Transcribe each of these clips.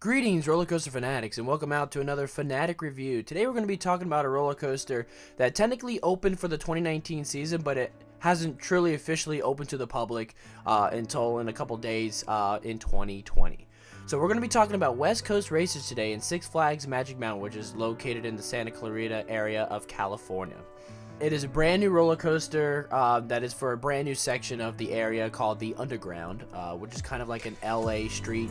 Greetings, roller coaster fanatics, and welcome out to another Fanatic review. Today we're going to be talking about a roller coaster that technically opened for the 2019 season, but it hasn't truly officially opened to the public until in a couple days in 2020. So we're going to be talking about West Coast Racers today in Six Flags Magic Mountain, which is located in the Santa Clarita area of California. It is a brand new roller coaster that is for a brand new section of the area called the Underground, which is kind of like an LA street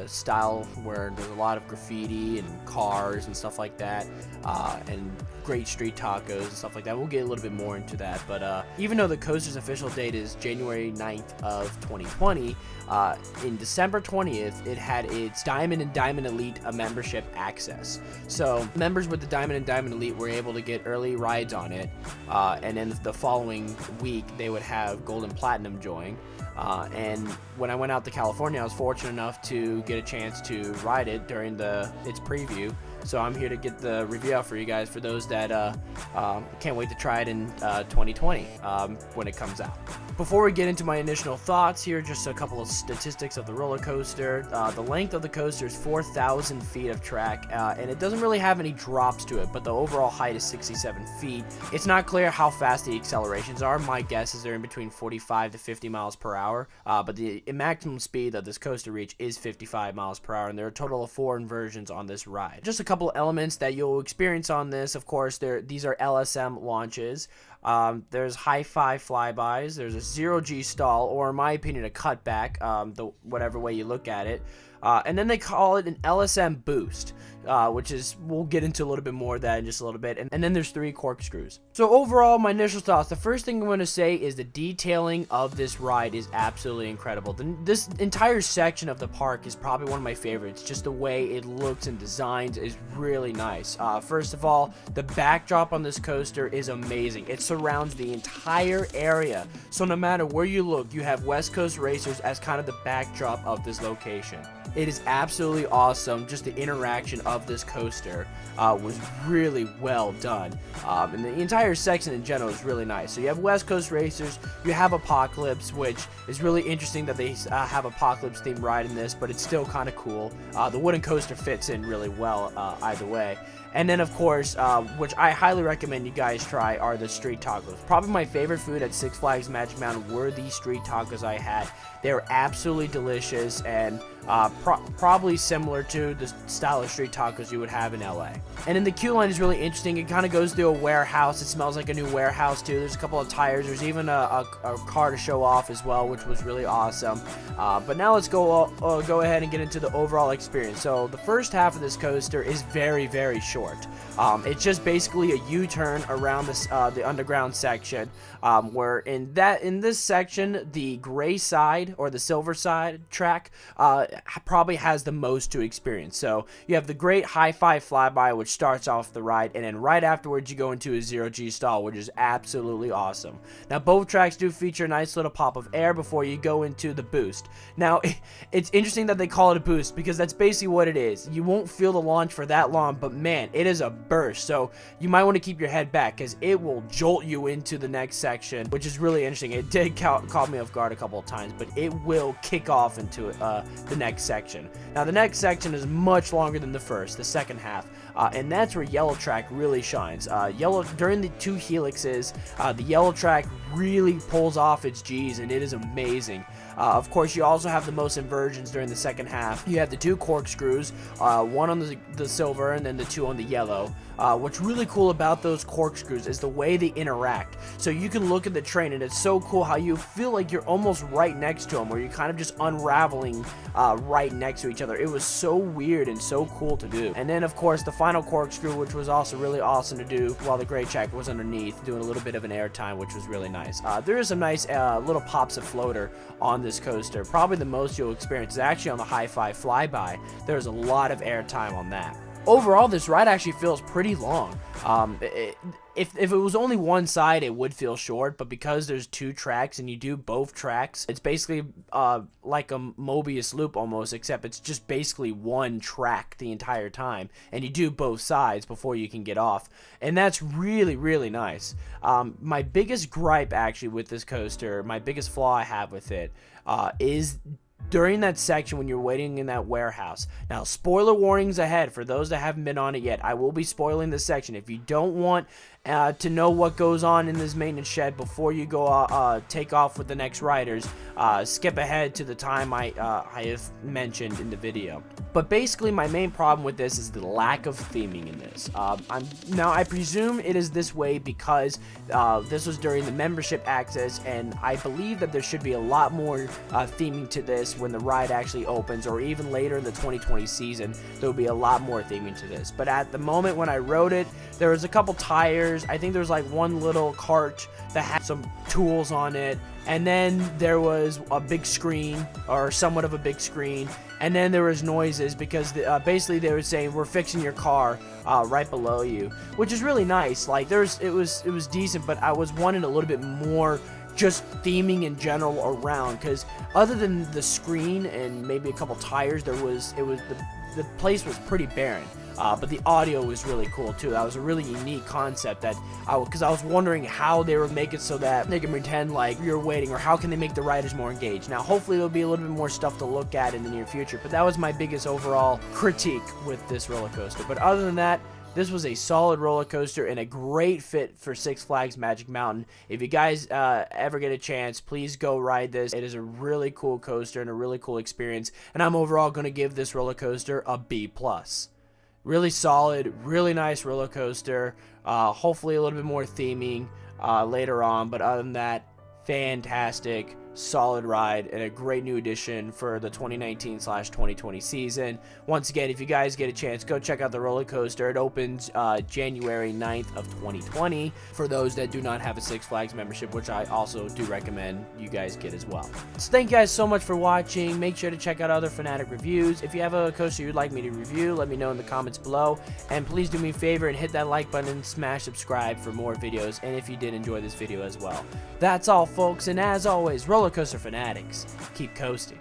style where there's a lot of graffiti and cars and stuff like that, and great street tacos and stuff like that. We'll get a little bit more into that, but even though the coaster's official date is January 9th of 2020, in December 20th, it had its Diamond and Diamond Elite membership access. So members with the Diamond and Diamond Elite were able to get early rides on it, and then the following week they would have Gold and Platinum join. And when I went out to California, I was fortunate enough to get a chance to ride it during its preview. So I'm here to get the review out for you guys, for those that can't wait to try it in 2020 when it comes out. Before we get into my initial thoughts here, just a couple of statistics of the roller coaster. The length of the coaster is 4,000 feet of track, and it doesn't really have any drops to it, but the overall height is 67 feet. It's not clear how fast the accelerations are. My guess is they're in between 45 to 50 miles per hour, but the maximum speed that this coaster reaches is 55 miles per hour, and there are a total of 4 inversions on this ride. Just a couple elements that you'll experience on this. Of course, these are LSM launches. There's high-fi flybys, there's a zero-G stall, or in my opinion a cutback, whatever way you look at it, and then they call it an LSM boost, which is, we'll get into a little bit more of that in just a little bit, and then there's 3 corkscrews. So overall, my initial thoughts, the first thing I'm going to say is the detailing of this ride is absolutely incredible. This entire section of the park is probably one of my favorites. Just the way it looks and designs is really nice. First of all, the backdrop on this coaster is amazing. It surrounds the entire area, so no matter where you look, you have West Coast Racers as kind of the backdrop of this location. It is absolutely awesome. Just the interaction of this coaster was really well done, and the entire section in general is really nice. So you have West Coast Racers, you have Apocalypse, which is really interesting that they have Apocalypse themed ride in this, but it's still kind of cool. The wooden coaster fits in really well either way. And then, of course, which I highly recommend you guys try, are the street tacos. Probably my favorite food at Six Flags Magic Mountain were these street tacos I had. They were absolutely delicious and probably similar to the style of street tacos you would have in LA. And then the queue line is really interesting. It kind of goes through a warehouse. It smells like a new warehouse too. There's a couple of tires. There's even a car to show off as well, which was really awesome. But now let's go ahead and get into the overall experience. So the first half of this coaster is very, very short. It's just basically a U-turn around the underground section, where in this section, the gray side or the silver side track probably has the most to experience. So you have the great high-fi flyby, which starts off the ride, and then right afterwards you go into a zero-G stall, which is absolutely awesome. Now both tracks do feature a nice little pop of air before you go into the boost. Now it's interesting that they call it a boost, because that's basically what it is. You won't feel the launch for that long, but man, it is a burst. So you might want to keep your head back, because it will jolt you into the next section, which is really interesting. It did caught me off guard a couple of times, but it will kick off into the next section. Now the next section is much longer than the first, the second half, and that's where Yellow Track really shines. During the 2 helixes, the Yellow Track really pulls off its G's, and it is amazing. Of course, you also have the most inversions during the second half. You have the 2 corkscrews, one on the silver and then the 2 on the yellow. What's really cool about those corkscrews is the way they interact. So you can look at the train, and it's so cool how you feel like you're almost right next to them, or you're kind of just unraveling right next to each other. It was so weird and so cool to do. And then, of course, the final corkscrew, which was also really awesome to do while the gray track was underneath, doing a little bit of an air time, which was really nice. There is some nice little pops of floater on this coaster. Probably the most you'll experience is actually on the high-fi flyby. There's a lot of air time on that. Overall, this ride actually feels pretty long. If it was only one side, it would feel short, but because there's 2 tracks and you do both tracks, it's basically like a Mobius loop almost, except it's just basically one track the entire time, and you do both sides before you can get off, and that's really, really nice. My biggest gripe actually with this coaster, my biggest flaw I have with it, is during that section when you're waiting in that warehouse. Now, spoiler warnings ahead for those that haven't been on it yet. I will be spoiling this section. If you don't want to know what goes on in this maintenance shed before you go take off with the next riders, skip ahead to the time I have mentioned in the video. But basically, my main problem with this is the lack of theming in this. Now, I presume it is this way because this was during the membership access, and I believe that there should be a lot more theming to this when the ride actually opens, or even later in the 2020 season, there will be a lot more theming to this. But at the moment when I rode it, there was a couple tires. I think there was like one little cart that had some tools on it, and then there was a big screen, or somewhat of a big screen, and then there was noises because basically they were saying we're fixing your car right below you, which is really nice. Like it was decent, but I was wanting a little bit more just theming in general around, because other than the screen and maybe a couple tires, the place was pretty barren. But the audio was really cool too. That was a really unique concept because I was wondering how they would make it so that they can pretend like you're waiting, or how can they make the riders more engaged. Now, hopefully there'll be a little bit more stuff to look at in the near future, but that was my biggest overall critique with this roller coaster. But other than that, this was a solid roller coaster and a great fit for Six Flags Magic Mountain. If you guys ever get a chance, please go ride this. It is a really cool coaster and a really cool experience, and I'm overall going to give this roller coaster a B+. Really solid, really nice roller coaster. Hopefully a little bit more theming later on, but other than that, fantastic, solid ride, and a great new addition for the 2019/2020 season. Once again, if you guys get a chance, go check out the roller coaster. It opens January 9th of 2020 for those that do not have a Six Flags membership, which I also do recommend you guys get as well. So thank you guys so much for watching. Make sure to check out other Fanatic reviews. If you have a coaster you'd like me to review, let me know in the comments below, and please do me a favor and hit that like button and smash subscribe for more videos, and if you did enjoy this video as well. That's all, folks, and as always, roller coaster fanatics, keep coasting.